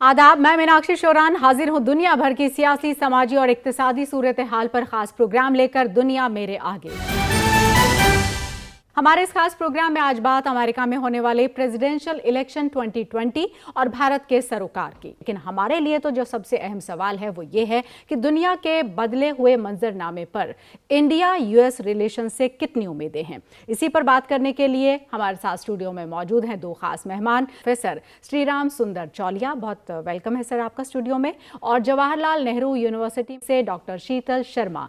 आदाब, मैं मीनाक्षी शोरान हाजिर हूं दुनिया भर की सियासी, समाजी और इक्तिसादी सूरत हाल पर खास प्रोग्राम लेकर। दुनिया मेरे आगे। हमारे इस खास प्रोग्राम में आज बात अमेरिका में होने वाले प्रेसिडेंशियल इलेक्शन 2020 और भारत के सरोकार की। लेकिन हमारे लिए तो जो सबसे अहम सवाल है वो ये है कि दुनिया के बदले हुए मंजरनामे पर इंडिया यूएस रिलेशन से कितनी उम्मीदें हैं। इसी पर बात करने के लिए हमारे साथ स्टूडियो में मौजूद हैं दो खास मेहमान। प्रोफेसर श्रीराम सुंदर चौलिया, बहुत वेलकम है सर आपका स्टूडियो में, और जवाहरलाल नेहरू यूनिवर्सिटी से doctor Sheetal Sharma.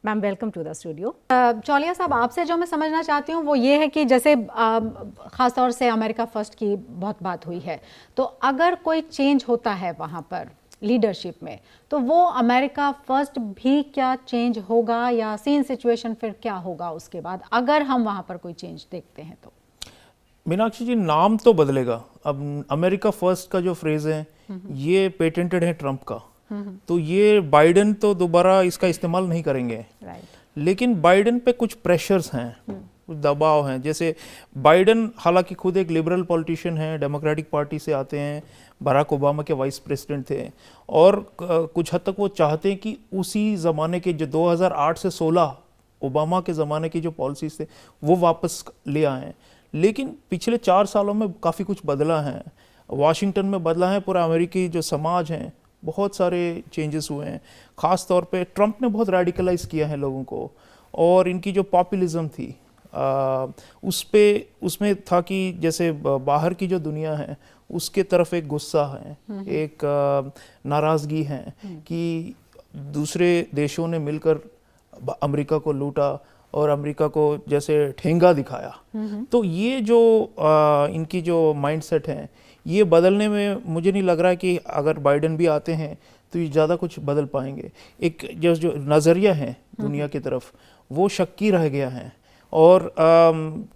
Ma'am welcome to the studio. Chauliya साहब, आपसे जो मैं समझना चाहती हूँ वो ये है कि जैसे ख़ास तौर से अमेरिका फर्स्ट की बहुत बात हुई है, तो अगर कोई चेंज होता है वहाँ पर लीडरशिप में, तो वो अमेरिका फर्स्ट भी क्या चेंज होगा या सेम सिचुएशन फिर क्या होगा उसके बाद, अगर हम वहाँ पर कोई चेंज देखते हैं तो? मीनाक्षी जी, नाम तो बदलेगा। अब अमेरिका फर्स्ट का जो फ्रेज है ये पेटेंटेड है ट्रंप का, तो ये बाइडेन तो दोबारा इसका इस्तेमाल नहीं करेंगे। लेकिन बाइडेन पे कुछ प्रेशर्स हैं, कुछ दबाव हैं। जैसे बाइडेन हालांकि खुद एक लिबरल पॉलिटिशियन है, डेमोक्रेटिक पार्टी से आते हैं, बराक ओबामा के वाइस प्रेसिडेंट थे, और कुछ हद तक वो चाहते हैं कि उसी ज़माने के जो 2008 से 16 ओबामा के ज़माने की जो पॉलिसीज थे वो वापस ले आएँ। लेकिन पिछले 4 सालों में काफ़ी कुछ बदला है। वाशिंगटन में बदला है, पूरा अमेरिकी जो समाज है बहुत सारे चेंजेस हुए हैं। ख़ास तौर पे ट्रंप ने बहुत रेडिकलाइज किया है लोगों को, और इनकी जो पॉपुलिज्म थी उसमें था कि जैसे बाहर की जो दुनिया है उसके तरफ एक गुस्सा है, एक नाराज़गी है कि दूसरे देशों ने मिलकर अमेरिका को लूटा और अमेरिका को जैसे ठेंगा दिखाया। तो ये जो इनकी जो माइंडसेट है ये बदलने में मुझे नहीं लग रहा है कि अगर बाइडेन भी आते हैं तो ये ज़्यादा कुछ बदल पाएंगे। एक जो नज़रिया है दुनिया की तरफ वो शक्की रह गया है, और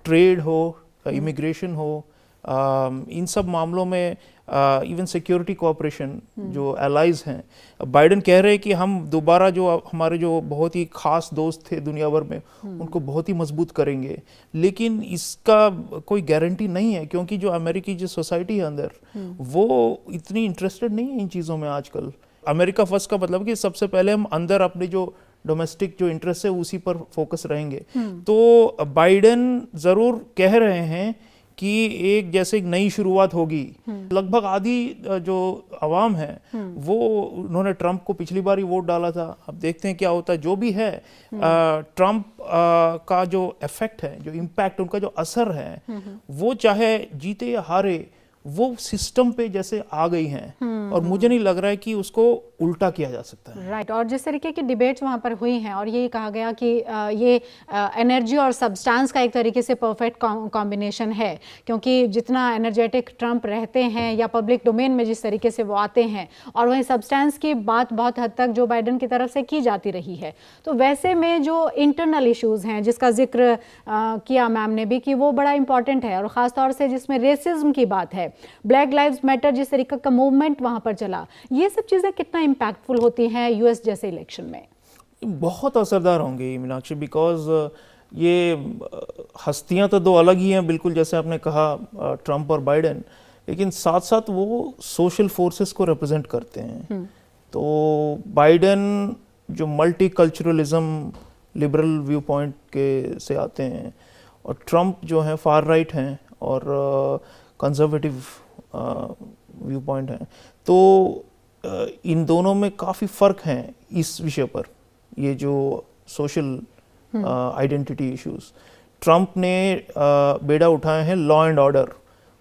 ट्रेड हो, इमिग्रेशन हो, इन सब मामलों में इवन सिक्योरिटी कोऑपरेशन जो एलाइज हैं, बाइडेन कह रहे हैं कि हम दोबारा जो हमारे जो बहुत ही खास दोस्त थे दुनिया भर में उनको बहुत ही मजबूत करेंगे। लेकिन इसका कोई गारंटी नहीं है, क्योंकि जो अमेरिकी जो सोसाइटी है अंदर वो इतनी इंटरेस्टेड नहीं है इन चीज़ों में आजकल। अमेरिका फर्स्ट का मतलब कि सबसे पहले हम अंदर अपने जो डोमेस्टिक जो इंटरेस्ट है उसी पर फोकस रहेंगे। तो बाइडेन ज़रूर कह रहे हैं कि एक जैसे एक नई शुरुआत होगी। लगभग आधी जो आवाम है वो उन्होंने ट्रंप को पिछली बार ही वोट डाला था। अब देखते हैं क्या होता है। जो भी है ट्रंप का जो इफेक्ट है, जो इम्पैक्ट, उनका जो असर है, वो चाहे जीते या हारे वो सिस्टम पे जैसे आ गई हैं, और मुझे नहीं लग रहा है कि उसको उल्टा किया जा सकता है। राइट। और जिस तरीके की डिबेट्स वहाँ पर हुई हैं और ये कहा गया कि ये एनर्जी और सब्सटेंस का एक तरीके से परफेक्ट कॉम्बिनेशन है, क्योंकि जितना एनर्जेटिक ट्रंप रहते हैं या पब्लिक डोमेन में जिस तरीके से वो आते हैं, और वहीं सब्सटेंस की बात बहुत हद तक जो बाइडेन की तरफ से की जाती रही है, तो वैसे में जो इंटरनल इश्यूज़ हैं जिसका जिक्र किया मैम ने भी कि वो बड़ा इंपॉर्टेंट है, और ख़ास तौर से जिसमें रेसिज्म की बात है, ब्लैक लाइव्स मैटर जिस तरीके का मूवमेंट वहाँ पर चला, ये सब चीज़ें कितना इम्पैक्टफुल होती हैं यूएस जैसे इलेक्शन में? बहुत असरदार होंगी मीनाक्षी, बिकॉज ये हस्तियां तो दो अलग ही हैं बिल्कुल, जैसे आपने कहा ट्रंप और बाइडेन, लेकिन साथ साथ वो सोशल फोर्सेस को रिप्रेजेंट करते हैं। तो बाइडेन जो multi culturalism, liberal view point के से आते हैं, और ट्रंप जो है फार राइट हैं और कंजर्वेटिव व्यू पॉइंट हैं। तो इन दोनों में काफ़ी फ़र्क हैं इस विषय पर, ये जो सोशल आइडेंटिटी इश्यूज। ट्रंप ने बेड़ा उठाए हैं लॉ एंड ऑर्डर।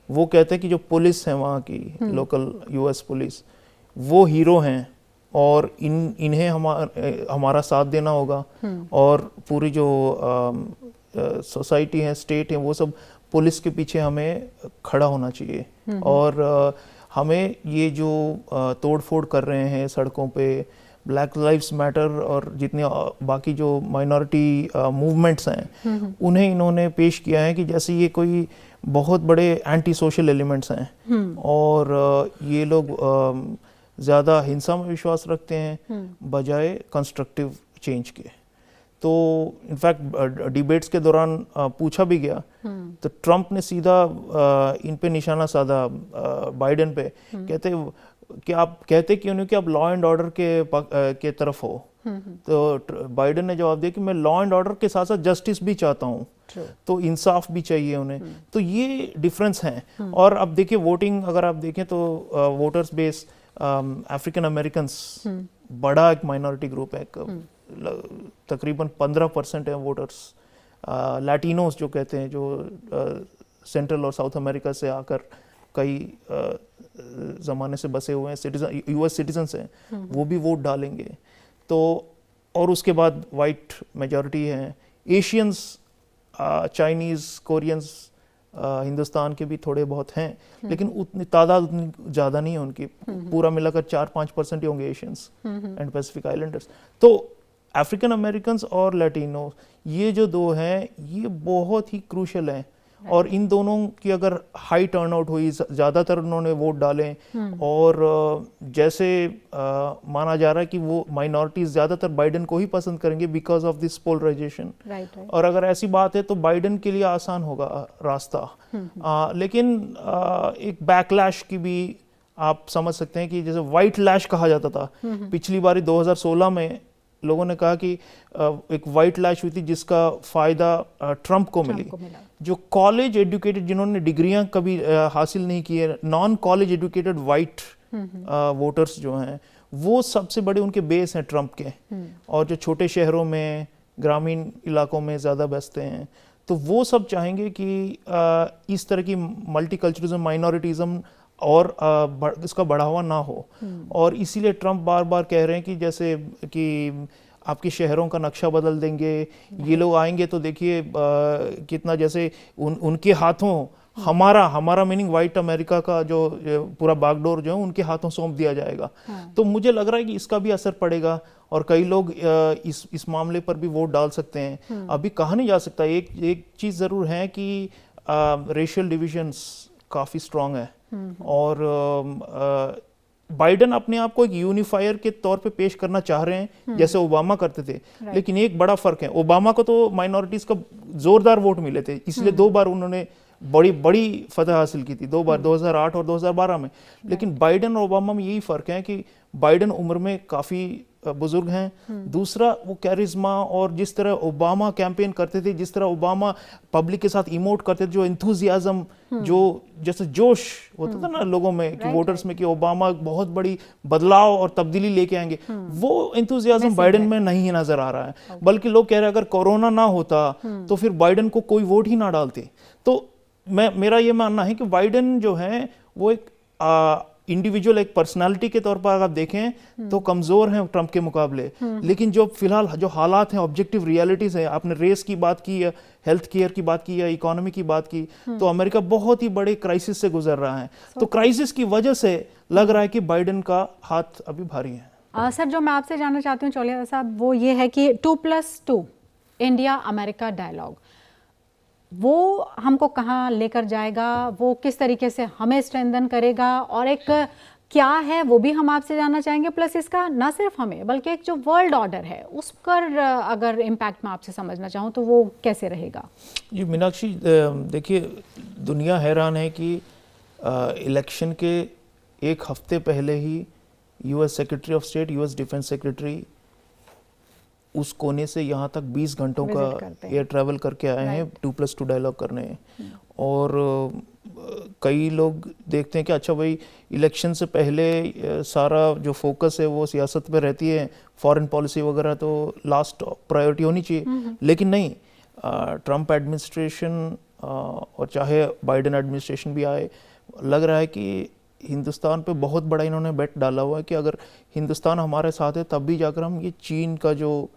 वो कहते हैं कि जो पुलिस है वहाँ की लोकल यूएस पुलिस, वो हीरो हैं, और इन्हें हमारा साथ देना होगा, और पूरी जो सोसाइटी है, स्टेट है, वो सब पुलिस के पीछे हमें खड़ा होना चाहिए। और हमें ये जो तोड़फोड़ कर रहे हैं सड़कों पे, ब्लैक लाइव्स मैटर और जितने बाकी जो माइनॉरिटी मूवमेंट्स हैं, उन्हें इन्होंने पेश किया है कि जैसे ये कोई बहुत बड़े एंटी सोशल एलिमेंट्स हैं, और ये लोग ज़्यादा हिंसा में विश्वास रखते हैं बजाय कंस्ट्रक्टिव चेंज के। तो इनफैक्ट डिबेट्स के दौरान पूछा भी गया, तो ट्रंप ने सीधा इन पे निशाना साधा बाइडेन पे, कहते कि आप कहते क्यों नहीं कि आप लॉ एंड ऑर्डर के तरफ हो। तो बाइडेन ने जवाब दिया कि मैं लॉ एंड ऑर्डर के साथ साथ जस्टिस भी चाहता हूँ, तो इंसाफ भी चाहिए उन्हें। तो ये डिफरेंस है। और अब देखिए वोटिंग अगर आप देखें तो वोटर्स बेस अफ्रीकन अमेरिकन्स बड़ा एक माइनॉरिटी ग्रुप है, तकरीबन 15% है वोटर्स। लैटिनोस जो कहते हैं, जो सेंट्रल और साउथ अमेरिका से आकर कई ज़माने से बसे हुए हैं, सिटीजन यूएस सिटीजन्स हैं, वो भी वोट डालेंगे। तो और उसके बाद वाइट मेजॉरिटी है। एशियंस, चाइनीज़, कोरियंस, हिंदुस्तान के भी थोड़े बहुत हैं, लेकिन उतनी तादाद उतनी ज़्यादा नहीं है उनकी। पूरा मिलाकर 4-5% ही होंगे एशियंस एंड पैसिफिक आइलैंडर्स। तो अफ्रीकन अमेरिकन्स और लैटिनो, ये जो दो हैं, ये बहुत ही क्रूशल हैं। और इन दोनों की अगर हाई टर्नआउट हुई, ज़्यादातर उन्होंने वोट डाले, और जैसे माना जा रहा है कि वो माइनॉरिटीज़ ज़्यादातर बाइडेन को ही पसंद करेंगे बिकॉज ऑफ दिस पोलराइजेशन। और अगर ऐसी बात है तो बाइडेन के लिए आसान होगा रास्ता। लेकिन एक बैकलैश की भी आप समझ सकते हैं कि जैसे वाइट लैश कहा जाता था पिछली बारी 2016 में, लोगों ने कहा कि एक वाइट लैश हुई थी जिसका फायदा ट्रंप को मिली। जो कॉलेज एजुकेटेड, जिन्होंने डिग्रियां कभी हासिल नहीं की है, non college educated white voters जो हैं, वो सबसे बड़े उनके बेस हैं ट्रंप के। और जो छोटे शहरों में, ग्रामीण इलाकों में ज़्यादा बसते हैं, तो वो सब चाहेंगे कि इस तरह की मल्टीकल्चरलिज्म, माइनॉरिटीज़म और इसका बढ़ावा ना हो। और इसीलिए ट्रंप बार बार कह रहे हैं कि जैसे कि आपके शहरों का नक्शा बदल देंगे, ये लोग आएंगे तो देखिए कितना, जैसे उनके हाथों हमारा मीनिंग वाइट अमेरिका का जो पूरा बागडोर जो है उनके हाथों सौंप दिया जाएगा। तो मुझे लग रहा है कि इसका भी असर पड़ेगा और कई लोग इस मामले पर भी वोट डाल सकते हैं। अभी कहा नहीं जा सकता। एक चीज़ ज़रूर है कि रेशियल डिविजन्स काफ़ी स्ट्रॉन्ग है, और बाइडेन अपने आप को एक यूनिफायर के तौर पे पेश करना चाह रहे हैं, जैसे ओबामा करते थे। लेकिन एक बड़ा फर्क है, ओबामा को तो माइनॉरिटीज का जोरदार वोट मिले थे, इसलिए 2 बार उन्होंने बड़ी फतह हासिल की थी, 2 बार, 2008 और 2012 में। लेकिन बाइडेन और ओबामा में यही फर्क है कि बाइडेन उम्र में काफ़ी बुजुर्ग हैं, दूसरा वो कैरिज्मा, और जिस तरह ओबामा कैंपेन करते थे, जिस तरह ओबामा पब्लिक के साथ इमोट करते थे, जो एंथुजियाज्म, जो जैसे जोश होता था ना लोगों में कि वोटर्स में कि ओबामा बहुत बड़ी बदलाव और तब्दीली लेके आएंगे, वो एंथुजियाज्म बाइडेन में नहीं नजर आ रहा है। बल्कि लोग कह रहे हैं अगर कोरोना ना होता तो फिर बाइडेन को कोई वोट ही ना डालते। तो मेरा ये मानना है कि बाइडेन जो है वो एक इंडिविजुअल, एक पर्सनालिटी के तौर पर अगर आप देखें तो कमजोर हैं ट्रंप के मुकाबले। लेकिन जो फिलहाल जो हालात हैं, ऑब्जेक्टिव रियलिटीज हैं, आपने रेस की बात की, हेल्थ केयर की बात की, या इकोनॉमी की बात की, तो अमेरिका बहुत ही बड़े क्राइसिस से गुजर रहा है। तो क्राइसिस की वजह से लग रहा है कि बाइडेन का हाथ अभी भारी है। सर, जो मैं आपसे जानना चाहती हूँ चौलिया साहब, वो ये है कि 2+2 इंडिया अमेरिका डायलॉग, वो हमको कहाँ लेकर जाएगा, वो किस तरीके से हमें स्ट्रेंथन करेगा, और एक क्या है वो भी हम आपसे जानना चाहेंगे। प्लस इसका ना सिर्फ हमें बल्कि एक जो वर्ल्ड ऑर्डर है उस पर अगर इम्पैक्ट मैं आपसे समझना चाहूँ तो वो कैसे रहेगा। जी मीनाक्षी, देखिए दुनिया हैरान है कि इलेक्शन के एक हफ्ते पहले ही US secretary of state, US defence secretary उस कोने से यहाँ तक 20 घंटों का एयर ट्रैवल करके आए हैं 2+2 डायलॉग करने। और कई लोग देखते हैं कि अच्छा भाई, इलेक्शन से पहले सारा जो फोकस है वो सियासत पे रहती है, फॉरेन पॉलिसी वगैरह तो लास्ट प्रायोरिटी होनी चाहिए। लेकिन नहीं, ट्रंप एडमिनिस्ट्रेशन और चाहे बाइडेन एडमिनिस्ट्रेशन भी आए, लग रहा है कि हिंदुस्तान पे बहुत बड़ा इन्होंने बेट डाला हुआ है कि अगर हिंदुस्तान हमारे साथ है तब भी जाकर हम ये चीन का जो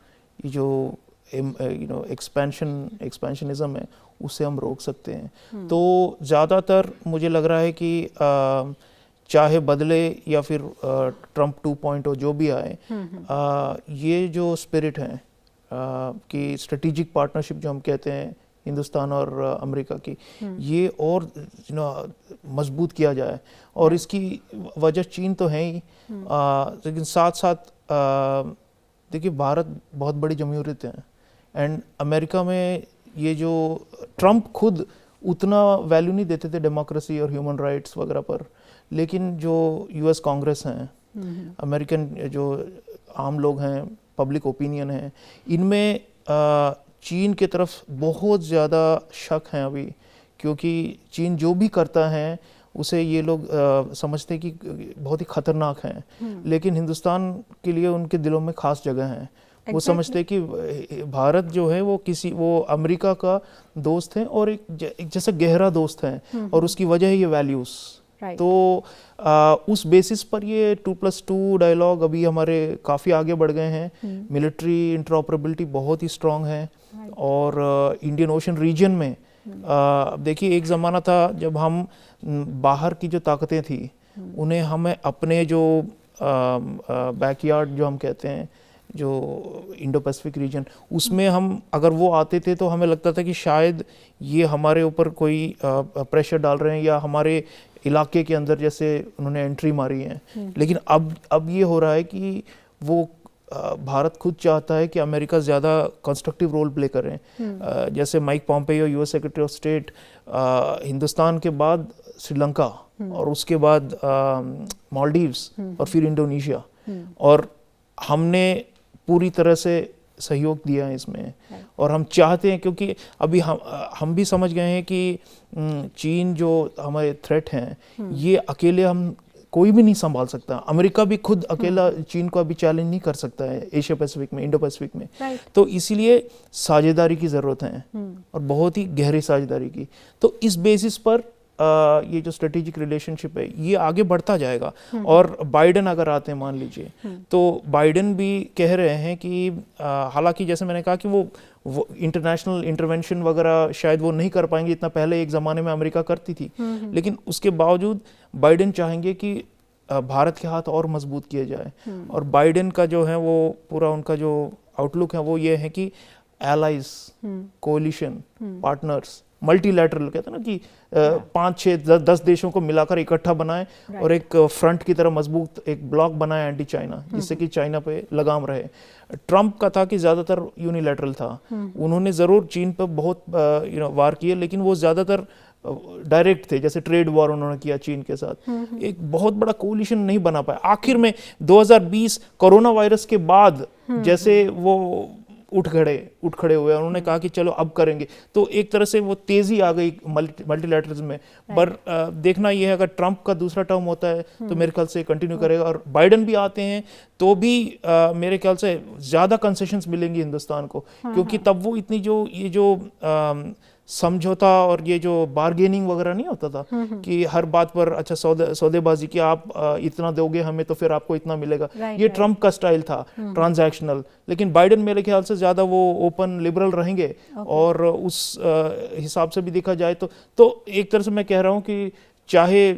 एक्सपेंशनिज्म है उसे हम रोक सकते हैं। तो ज़्यादातर मुझे लग रहा है कि चाहे बदले या फिर ट्रंप 2.0 जो भी आए, ये जो स्पिरिट है कि स्ट्रेटेजिक पार्टनरशिप जो हम कहते हैं हिंदुस्तान और अमेरिका की, ये और मजबूत किया जाए। और इसकी वजह चीन तो है ही, लेकिन साथ साथ देखिए भारत बहुत बड़ी जमहूरियत है, एंड अमेरिका में ये जो ट्रम्प खुद उतना वैल्यू नहीं देते थे डेमोक्रेसी और ह्यूमन राइट्स वगैरह पर, लेकिन जो यूएस कांग्रेस हैं, अमेरिकन जो आम लोग हैं, पब्लिक ओपिनियन है, इनमें चीन की तरफ बहुत ज़्यादा शक हैं अभी, क्योंकि चीन जो भी करता है उसे ये लोग समझते हैं कि बहुत ही खतरनाक हैं, लेकिन हिंदुस्तान के लिए उनके दिलों में खास जगह है। वो समझते हैं कि भारत जो है वो अमेरिका का दोस्त है और एक जैसा गहरा दोस्त है, और उसकी वजह है ये वैल्यूज़। तो उस बेसिस पर ये 2+2 डायलॉग अभी हमारे काफ़ी आगे बढ़ गए हैं। मिलिट्री इंटरऑपरेबिलिटी बहुत ही स्ट्रांग है, और इंडियन ओशन रीजन में अब देखिए, एक ज़माना था जब हम बाहर की जो ताकतें थी उन्हें हमें अपने जो बैकयार्ड जो हम कहते हैं, जो इंडो पैसिफिक रीजन, उसमें हम अगर वो आते थे तो हमें लगता था कि शायद ये हमारे ऊपर कोई प्रेशर डाल रहे हैं या हमारे इलाके के अंदर जैसे उन्होंने एंट्री मारी है। लेकिन अब ये हो रहा है कि वो भारत खुद चाहता है कि अमेरिका ज़्यादा कंस्ट्रक्टिव रोल प्ले करें। जैसे Mike Pompeo US secretary of state Hindustan के बाद श्रीलंका और उसके बाद मालदीव्स और फिर इंडोनेशिया, और हमने पूरी तरह से सहयोग दिया है इसमें, और हम चाहते हैं, क्योंकि अभी हम भी समझ गए हैं कि चीन जो हमारे थ्रेट हैं ये अकेले हम कोई भी नहीं संभाल सकता। अमेरिका भी खुद अकेला चीन को अभी चैलेंज नहीं कर सकता है एशिया पैसिफिक में, इंडो पैसिफिक में। तो इसीलिए साझेदारी की ज़रूरत है, और बहुत ही गहरी साझेदारी की। तो इस बेसिस पर ये जो स्ट्रेटेजिक रिलेशनशिप है ये आगे बढ़ता जाएगा। और बाइडेन अगर आते हैं मान लीजिए, तो बाइडेन भी कह रहे हैं कि हालांकि जैसे मैंने कहा कि वो इंटरनेशनल इंटरवेंशन वगैरह शायद वो नहीं कर पाएंगे इतना, पहले एक ज़माने में अमेरिका करती थी, लेकिन उसके बावजूद बाइडेन चाहेंगे कि भारत के हाथ और मजबूत किए जाए। और बाइडेन का जो है वो पूरा उनका जो आउटलुक है वो ये है कि एलाइज, कोलिशन, पार्टनर्स, मल्टीलैटरल कहते हैं ना कि 5, 6, 10 देशों को मिलाकर इकट्ठा बनाए और एक फ्रंट की तरह मजबूत एक ब्लॉक बनाए एंटी चाइना, जिससे कि चाइना पे लगाम रहे। ट्रम्प का था कि ज़्यादातर यूनिलैटरल था, उन्होंने ज़रूर चीन पर बहुत वार किए, लेकिन वो ज़्यादातर डायरेक्ट थे, जैसे ट्रेड वॉर उन्होंने किया चीन के साथ। एक बहुत बड़ा कोलिशन नहीं बना पाया। आखिर में 2020 कोरोना वायरस के बाद जैसे वो उठ खड़े हुए, उन्होंने कहा कि चलो अब करेंगे, तो एक तरह से वो तेजी आ गई मल्टीलैटरलिज्म में। पर देखना यह है, अगर ट्रम्प का दूसरा टर्म होता है तो मेरे ख्याल से कंटिन्यू करेगा, और बाइडेन भी आते हैं तो भी मेरे ख्याल से ज़्यादा कंसेशंस मिलेंगी हिंदुस्तान को, क्योंकि तब वो इतनी ये जो समझौता और ये जो बार्गेनिंग वगैरह नहीं होता था कि हर बात पर अच्छा सौदेबाजी की, आप इतना दोगे हमें तो फिर आपको इतना मिलेगा। ये ट्रम्प का स्टाइल था, ट्रांजैक्शनल। लेकिन बाइडेन मेरे ख्याल से ज़्यादा वो ओपन लिबरल रहेंगे, और उस हिसाब से भी देखा जाए तो एक तरह से मैं कह रहा हूँ कि चाहे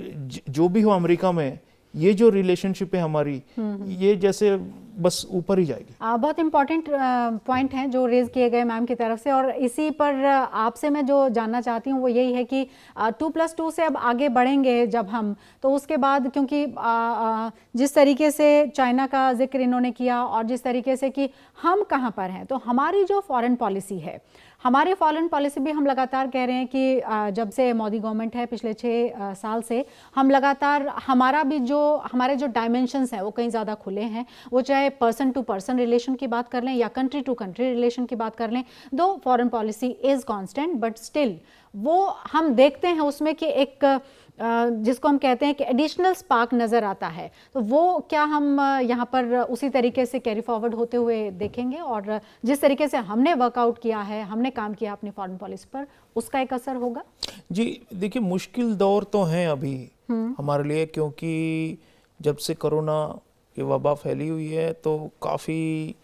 जो भी हो अमेरिका में, ये जो रिलेशनशिप है हमारी, ये जैसे बस ऊपर ही जाएगी। बहुत इंपॉर्टेंट पॉइंट हैं जो रेज किए गए मैम की तरफ से, और इसी पर आपसे मैं जो जानना चाहती हूँ वो यही है कि 2+2 से अब आगे बढ़ेंगे जब हम, तो उसके बाद क्योंकि जिस तरीके से चाइना का जिक्र इन्होंने किया और जिस तरीके से कि हम कहाँ पर हैं, तो हमारी जो फॉरेन पॉलिसी है, हमारी फॉरेन पॉलिसी भी हम लगातार कह रहे हैं कि जब से मोदी गवर्नमेंट है पिछले 6 साल से, हम लगातार हमारे जो डायमेंशंस हैं वो कहीं ज़्यादा खुले हैं। वो चाहे पर्सन टू पर्सन रिलेशन की बात कर लें या कंट्री टू कंट्री रिलेशन की बात कर लें, दो foreign policy is constant, but still वो हम देखते हैं उसमें कि एक जिसको हम कहते हैं कि एडिशनल स्पार्क नज़र आता है। तो वो क्या हम यहाँ पर उसी तरीके से कैरी फॉरवर्ड होते हुए देखेंगे, और जिस तरीके से हमने वर्कआउट किया है, हमने काम किया अपनी फॉरेन पॉलिसी पर, उसका एक असर होगा? जी देखिए, मुश्किल दौर तो हैं अभी हमारे लिए, क्योंकि जब से कोरोना की वबा फैली हुई है तो काफ़ी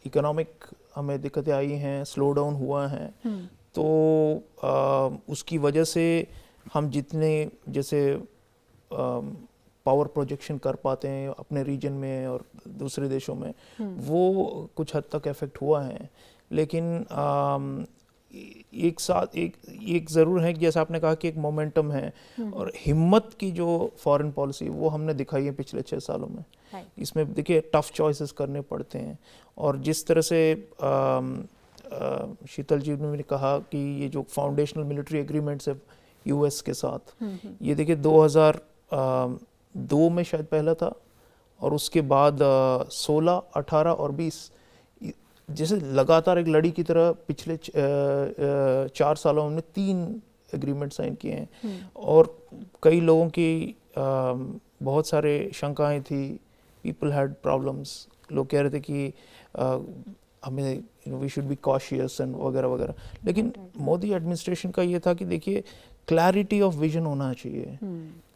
इकोनॉमिक हमें दिक्कतें आई हैं, स्लो डाउन हुआ है। तो उसकी वजह से हम जितने जैसे पावर प्रोजेक्शन कर पाते हैं अपने रीजन में और दूसरे देशों में, वो कुछ हद तक इफेक्ट हुआ है। लेकिन एक साथ एक ज़रूर है कि जैसा आपने कहा कि एक मोमेंटम है और हिम्मत की जो फॉरेन पॉलिसी वो हमने दिखाई है पिछले 6 सालों में। इसमें देखिए टफ चॉइसेस करने पड़ते हैं और जिस तरह से शीतल जी ने भी कहा कि ये जो फाउंडेशनल मिलिट्री एग्रीमेंट्स है यूएस के साथ, ये देखिए 2002 में शायद पहला था और उसके बाद 16, 18 और 20 जैसे लगातार एक लड़ी की तरह पिछले 4 सालों में 3 एग्रीमेंट साइन किए हैं और कई लोगों की बहुत सारे शंकाएं थी, पीपल हैड प्रॉब्लम्स, लोग कह रहे थे कि हमें we should be cautious and वगैरह वगैरह, लेकिन मोदी एडमिनिस्ट्रेशन का ये था कि देखिए क्लैरिटी ऑफ विजन होना चाहिए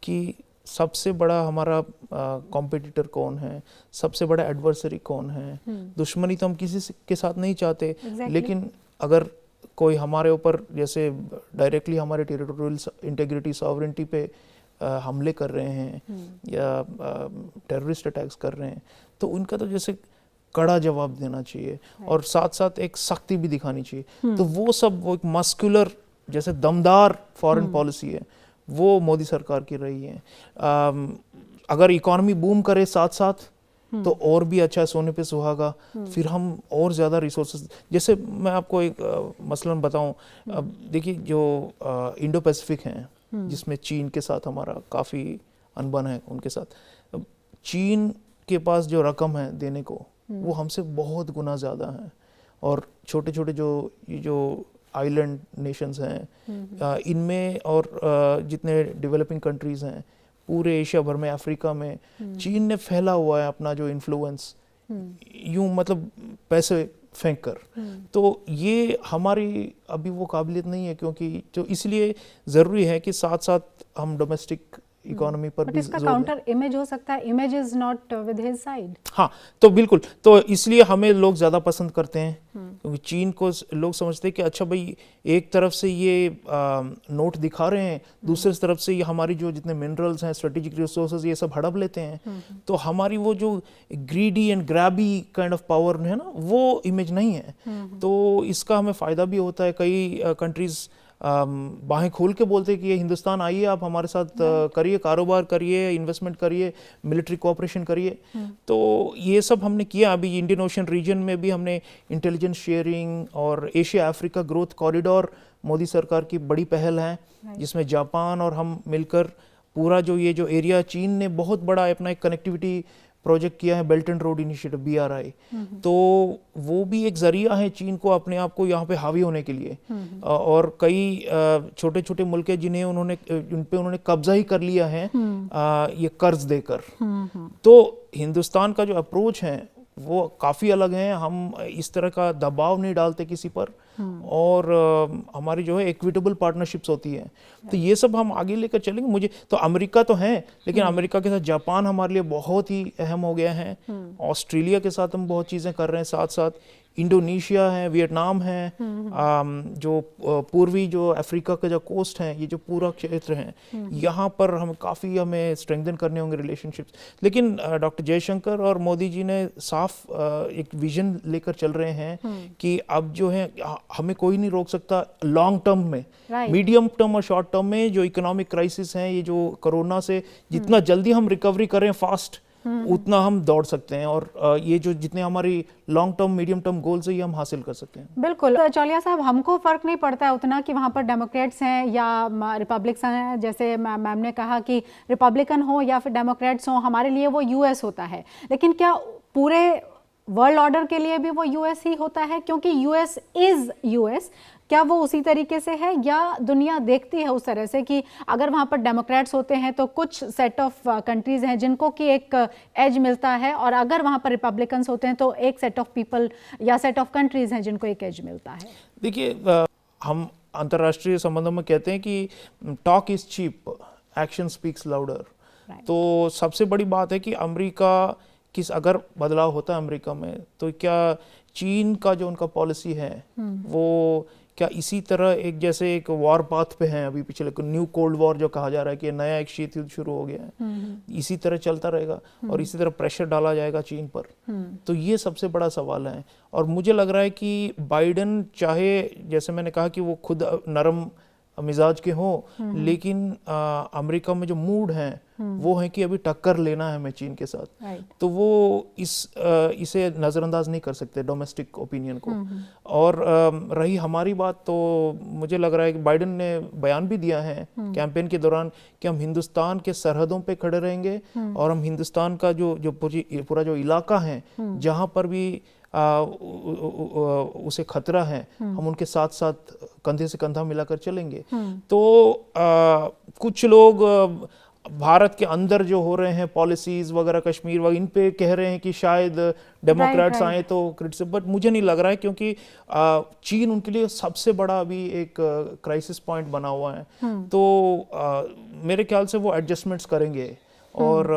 कि सबसे बड़ा हमारा कॉम्पिटिटर कौन है, सबसे बड़ा एडवर्सरी कौन है। दुश्मनी तो हम किसी के साथ नहीं चाहते, लेकिन अगर कोई हमारे ऊपर जैसे डायरेक्टली हमारे टेरिटोरियल इंटीग्रिटी सॉवरेनिटी पे हमले कर रहे हैं या टेररिस्ट अटैक्स कर रहे हैं, तो उनका तो जैसे कड़ा जवाब देना चाहिए और साथ साथ एक सख्ती भी दिखानी चाहिए। तो वो सब वो एक मस्कुलर जैसे दमदार फॉरेन पॉलिसी है वो मोदी सरकार की रही है। अगर इकोनॉमी बूम करे साथ साथ तो और भी अच्छा सोने पे सुहागा, फिर हम और ज़्यादा रिसोर्सेज, जैसे मैं आपको एक मसलन बताऊं, अब देखिए जो इंडो पैसिफिक हैं जिसमें चीन के साथ हमारा काफ़ी अनबन है उनके साथ, चीन के पास जो रकम है देने को वो हमसे बहुत गुना ज़्यादा है और छोटे छोटे जो आइलैंड नेशंस हैं इनमें और जितने डेवलपिंग कंट्रीज़ हैं पूरे एशिया भर में, अफ्रीका में चीन ने फैला हुआ है अपना जो इन्फ्लुएंस यूं मतलब पैसे फेंक कर। तो ये हमारी अभी वो काबिलियत नहीं है, क्योंकि जो इसलिए ज़रूरी है कि साथ साथ हम डोमेस्टिक इकोनॉमी पर भी इसका काउंटर इमेज हो सकता है, image is not with his side. हाँ, तो बिल्कुल, तो इसलिए हमें लोग ज़्यादा पसंद करते हैं क्योंकि चीन को लोग समझते हैं कि अच्छा भाई एक तरफ से ये नोट दिखा रहे हैं, दूसरी तरफ से ये हमारी जो जितने मिनरल्स हैं, स्ट्रेटेजिक रिसोर्सेज, ये सब हड़प लेते हैं। तो हमारी वो जो greedy and grabby kind of power है ना, वो इमेज नहीं है। तो इसका हमें फ़ायदा भी होता है। कई कंट्रीज़ बाहें खोल के बोलते हैं कि ये हिंदुस्तान आइए, आप हमारे साथ करिए, कारोबार करिए, इन्वेस्टमेंट करिए, मिलिट्री कोऑपरेशन करिए। तो ये सब हमने किया। अभी इंडियन ओशन रीजन में भी हमने इंटेलिजेंस शेयरिंग और Asia Africa growth corridor Modi सरकार की बड़ी पहल है, जिसमें जापान और हम मिलकर पूरा जो ये जो एरिया, चीन ने बहुत बड़ा अपना एक कनेक्टिविटी प्रोजेक्ट किया है, belt and road initiative BRI। तो वो भी एक जरिया है चीन को अपने आप को यहाँ पे हावी होने के लिए। और कई छोटे छोटे मुल्क हैं जिन्हें उन पे उन्होंने कब्जा ही कर लिया है ये कर्ज देकर। तो हिंदुस्तान का जो अप्रोच है वो काफ़ी अलग है। हम इस तरह का दबाव नहीं डालते किसी पर और हमारी जो है इक्विटेबल पार्टनरशिप्स होती है। तो ये सब हम आगे लेकर चलेंगे। मुझे तो अमेरिका तो है, लेकिन अमेरिका के साथ जापान हमारे लिए बहुत ही अहम हो गया है। ऑस्ट्रेलिया के साथ हम बहुत चीज़ें कर रहे हैं, साथ साथ इंडोनेशिया है, वियतनाम है, जो पूर्वी जो अफ्रीका का जो कोस्ट है, ये जो पूरा क्षेत्र है, यहाँ पर हम काफ़ी हमें स्ट्रेंथन करने होंगे रिलेशनशिप्स। लेकिन डॉक्टर जयशंकर और मोदी जी ने साफ एक विजन लेकर चल रहे हैं कि अब जो है हमें कोई नहीं रोक सकता लॉन्ग टर्म में, मीडियम टर्म और शॉर्ट टर्म में जो इकोनॉमिक क्राइसिस हैं, ये जो कोरोना से जितना जल्दी हम रिकवरी करें फास्ट, उतना हम दौड़ सकते हैं और ये जो जितने हमारी long term medium term goals है ये हम हासिल कर सकते हैं। बिल्कुल चौलिया साहब, हमको फर्क नहीं पड़ता है उतना कि वहाँ पर डेमोक्रेट्स हैं या रिपब्लिकन हैं। जैसे मैम ने कहा कि रिपब्लिकन हो या फिर डेमोक्रेट्स हो, हमारे लिए वो US होता है। लेकिन क्या पूरे वर्ल्ड ऑर्डर के लिए भी वो US ही होता है? क्योंकि US इज US। क्या वो उसी तरीके से है या दुनिया देखती है उस तरह से कि अगर वहाँ पर डेमोक्रेट्स होते हैं तो कुछ सेट ऑफ कंट्रीज हैं जिनको कि एक एज मिलता है, और अगर वहाँ पर रिपब्लिकन्स होते हैं तो एक सेट ऑफ पीपल या सेट ऑफ कंट्रीज हैं जिनको एक एज मिलता है? देखिए, हम अंतर्राष्ट्रीय संबंधों में कहते हैं कि talk is cheap, action speaks louder. तो सबसे बड़ी बात है कि अमेरिका अगर बदलाव होता है अमेरिका में, तो क्या चीन का जो उनका पॉलिसी है वो क्या इसी तरह एक जैसे एक वॉर पाथ पे हैं अभी पिछले न्यू कोल्ड वॉर जो कहा जा रहा है कि नया एक शीत युद्ध शुरू हो गया है, इसी तरह चलता रहेगा और इसी तरह प्रेशर डाला जाएगा चीन पर? तो ये सबसे बड़ा सवाल है। और मुझे लग रहा है कि बाइडेन चाहे जैसे मैंने कहा कि वो खुद नरम मिजाज के हों, लेकिन अमेरिका में जो मूड है वो है कि अभी टक्कर लेना है हमें चीन के साथ, तो वो इसे नज़रअंदाज नहीं कर सकते डोमेस्टिक ओपिनियन को। और रही हमारी बात, तो मुझे लग रहा है कि बाइडेन ने बयान भी दिया है कैंपेन के दौरान कि हम हिंदुस्तान के सरहदों पे खड़े रहेंगे और हम हिंदुस्तान का जो पूरा जो इलाका है जहाँ पर भी उसे खतरा है, हम उनके साथ साथ कंधे से कंधा मिलाकर चलेंगे। तो कुछ लोग भारत के अंदर जो हो रहे हैं पॉलिसीज वगैरह कश्मीर वगैरह इन पे कह रहे हैं कि शायद डेमोक्रेट्स आए तो क्रिटिसिज्म, बट मुझे नहीं लग रहा है, क्योंकि चीन उनके लिए सबसे बड़ा अभी एक क्राइसिस पॉइंट बना हुआ है। तो मेरे ख्याल से वो एडजस्टमेंट्स करेंगे। और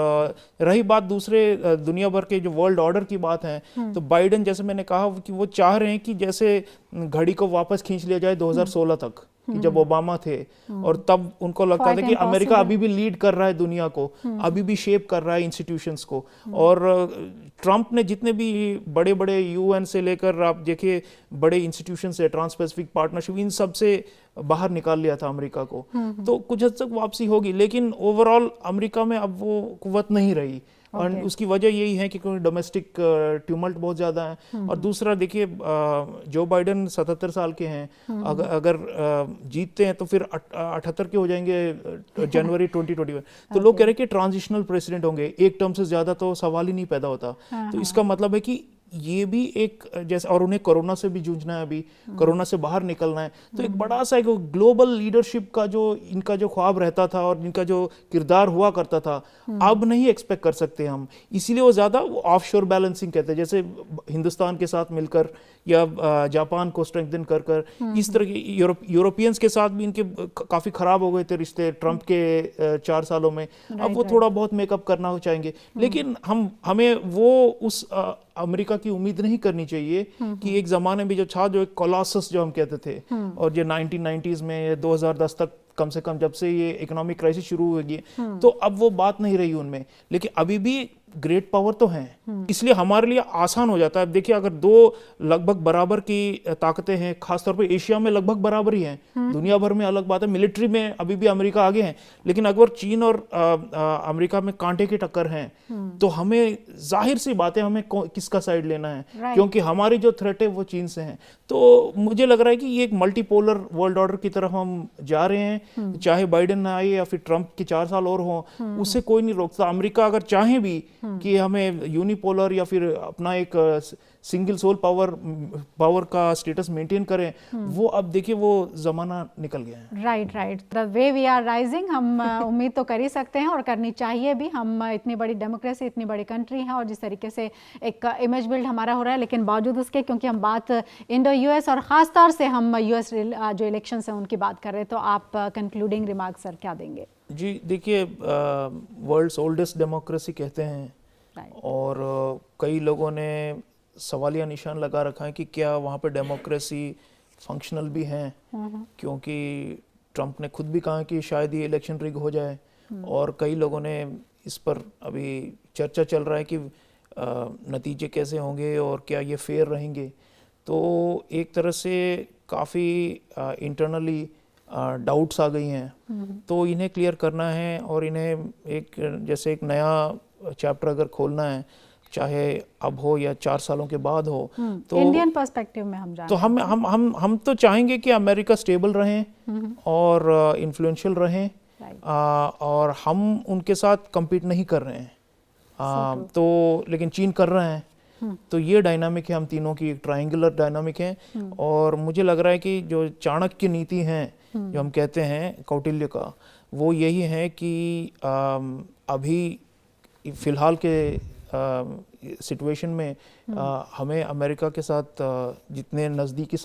रही बात दूसरे दुनिया भर के जो वर्ल्ड ऑर्डर की बात है, तो बाइडेन जैसे मैंने कहा कि वो चाह रहे हैं कि जैसे घड़ी को वापस खींच लिया जाए 2016 तक, कि जब ओबामा थे और तब उनको लगता था कि अमेरिका अभी भी लीड कर रहा है दुनिया को, अभी भी शेप कर रहा है इंस्टीट्यूशंस को। और ट्रंप ने जितने भी बड़े बड़े यूएन से लेकर आप देखिए बड़े इंस्टीट्यूशन से, ट्रांस पैसिफिक पार्टनरशिप, इन सब से बाहर निकाल लिया था अमेरिका को। तो कुछ हद तक वापसी होगी, लेकिन ओवरऑल अमेरिका में अब वो कुव्वत नहीं रही। और उसकी वजह यही है कि डोमेस्टिक ट्यूमल्ट बहुत ज़्यादा है। और दूसरा देखिए, जो बाइडेन 77 साल के हैं, अगर जीतते हैं तो फिर 78 के हो जाएंगे जनवरी 2021। तो लोग कह रहे हैं कि ट्रांजिशनल प्रेसिडेंट होंगे, एक टर्म से ज़्यादा तो सवाल ही नहीं पैदा होता। तो इसका मतलब है कि ये भी एक जैसे, और उन्हें कोरोना से भी जूझना है, अभी कोरोना से बाहर निकलना है। तो एक बड़ा सा एक ग्लोबल लीडरशिप का जो इनका जो ख्वाब रहता था और इनका जो किरदार हुआ करता था, अब नहीं एक्सपेक्ट कर सकते हम। इसीलिए वो ज़्यादा ऑफशोर बैलेंसिंग कहते हैं, जैसे हिंदुस्तान के साथ मिलकर या जापान को स्ट्रेंथन कर कर, इस तरह के यूरोपियंस के साथ भी इनके काफ़ी ख़राब हो गए थे रिश्ते ट्रंप के 4 सालों में। अब वो थोड़ा बहुत मेकअप करना चाहेंगे, लेकिन हमें वो उस अमेरिका की उम्मीद नहीं करनी चाहिए कि एक ज़माने में जो था, जो एक कोलॉसस जो हम कहते थे, और जो 1990s में 2010 तक कम से कम जब से ये इकोनॉमिक क्राइसिस शुरू हुई है, तो अब वो बात नहीं रही उनमें। लेकिन अभी भी ग्रेट पावर तो हैं, इसलिए हमारे लिए आसान हो जाता है। अब देखिए, अगर दो लगभग बराबर की ताकतें हैं, खासतौर पे एशिया में लगभग बराबर ही हैं, दुनिया भर में अलग बात है, मिलिट्री में अभी भी अमेरिका आगे है, लेकिन अगर चीन और अमेरिका में कांटे की टक्कर है, तो हमें जाहिर सी बात है हमें किसका साइड लेना है, क्योंकि हमारी जो थ्रेट है वो चीन से है। तो मुझे लग रहा है कि ये एक मल्टीपोलर वर्ल्ड ऑर्डर की तरफ हम जा रहे हैं, चाहे बाइडेन आए या फिर ट्रंप के 4 साल और हों, उससे कोई नहीं रोकता। अमेरिका अगर चाहे भी कि हमें यूनिपोलर या फिर अपना एक सिंगल सोल पावर का स्टेटस मेंटेन करें, वो अब देखिए वो जमाना निकल गया है। Right the way we are rising, हम उम्मीद तो कर ही सकते हैं और करनी चाहिए भी। हम इतनी बड़ी डेमोक्रेसी, इतनी बड़ी कंट्री है, और जिस तरीके से एक इमेज बिल्ड हमारा हो रहा है, लेकिन बावजूद उसके, क्योंकि हम बात इंडो यूएस और ख़ास तौर से हम यूएस जो इलेक्शन है उनकी बात कर रहे हैं, तो आप कंक्लूडिंग रिमार्क सर क्या देंगे? जी देखिए, वर्ल्ड्स ओल्डेस्ट डेमोक्रेसी कहते हैं, और कई लोगों ने सवालिया निशान लगा रखा है कि क्या वहाँ पे डेमोक्रेसी फंक्शनल भी है, क्योंकि ट्रंप ने खुद भी कहा कि शायद ये इलेक्शन रिग हो जाए, और कई लोगों ने इस पर अभी चर्चा चल रहा है कि नतीजे कैसे होंगे और क्या ये फेयर रहेंगे। तो एक तरह से काफ़ी इंटरनली डाउट्स आ गई हैं, तो इन्हें क्लियर करना है और इन्हें एक जैसे एक नया चैप्टर अगर खोलना है, चाहे अब हो या 4 सालों के बाद हो, तो इंडियन पर्सपेक्टिव में हम तो हम तो चाहेंगे कि अमेरिका स्टेबल रहें और इन्फ्लुएंशियल रहें, और हम उनके साथ compete नहीं कर रहे हैं, तो लेकिन चीन कर रहे हैं। तो ये डायनामिक है हम तीनों की, एक ट्रायंगुलर डायनामिक है। और मुझे लग रहा है कि जो चाणक्य नीति है जो हम कहते हैं कौटिल्य का, वो यही है कि अभी फिलहाल के सिचुएशन में हमें अमेरिका के साथ जितने नज़दीकी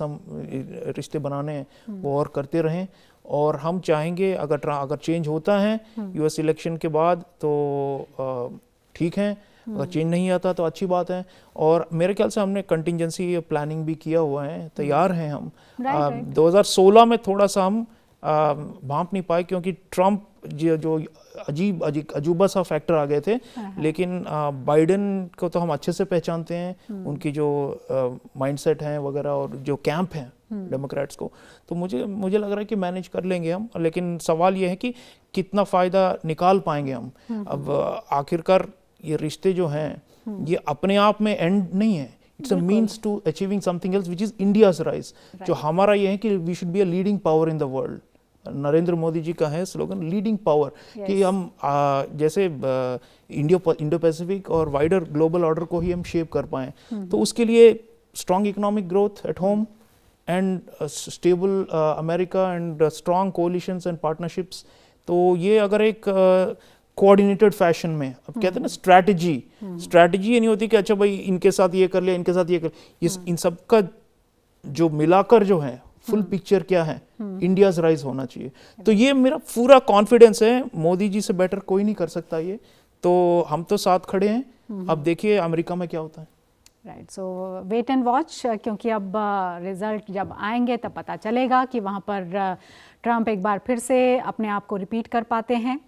रिश्ते बनाने हैं वो और करते रहें, और हम चाहेंगे अगर चेंज होता है यूएस इलेक्शन के बाद तो ठीक है, अगर चेंज नहीं आता तो अच्छी बात है। और मेरे ख्याल से हमने कंटिजेंसी प्लानिंग भी किया हुआ है, तैयार हैं हम। 2016 में थोड़ा सा हम भांप नहीं पाए क्योंकि ट्रम्प जो अजूबा सा फैक्टर आ गए थे, लेकिन बाइडेन को तो हम अच्छे से पहचानते हैं, उनकी जो माइंडसेट हैं वगैरह और जो कैंप हैं डेमोक्रेट्स को, तो मुझे लग रहा है कि मैनेज कर लेंगे हम। लेकिन सवाल ये है कि कितना फ़ायदा निकाल पाएंगे हम। अब आखिरकार ये रिश्ते जो हैं ये अपने आप में एंड नहीं है, it's a means to achieving something else which is India's rise. जो हमारा ये है कि we should be a leading power in the world. Narendra Modi ji का है स्लोगन लीडिंग पावर, कि हम जैसे इंडो पैसिफिक और वाइडर ग्लोबल ऑर्डर को ही हम शेप कर पाएं। तो उसके लिए strong economic growth at home and stable America and strong coalitions and partnerships. तो ये अगर एक कोऑर्डिनेटेड फैशन में, अब कहते हैं ना स्ट्रैटेजी ये नहीं होती कि अच्छा भाई इनके साथ ये कर लिया, इनके साथ ये कर, इन सब का जो मिलाकर जो है फुल पिक्चर क्या है, इंडियाज राइज होना चाहिए। तो ये मेरा पूरा कॉन्फिडेंस है, मोदी जी से बेटर कोई नहीं कर सकता ये। तो हम तो साथ खड़े हैं, अब देखिए अमेरिका में क्या होता है। Right, so wait and watch, क्योंकि अब रिजल्ट जब आएंगे तब पता चलेगा कि वहाँ पर ट्रम्प एक बार फिर से अपने आप को रिपीट कर पाते हैं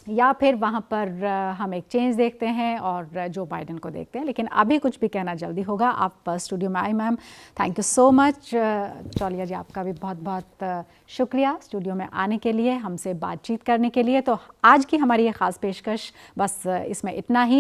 या फिर वहाँ पर हम एक चेंज देखते हैं और जो बाइडेन को देखते हैं। लेकिन अभी कुछ भी कहना जल्दी होगा। आप स्टूडियो में आई ma'am, thank you so much. Chaulia ji आपका भी बहुत बहुत शुक्रिया स्टूडियो में आने के लिए, हमसे बातचीत करने के लिए। तो आज की हमारी ये ख़ास पेशकश बस इसमें इतना ही।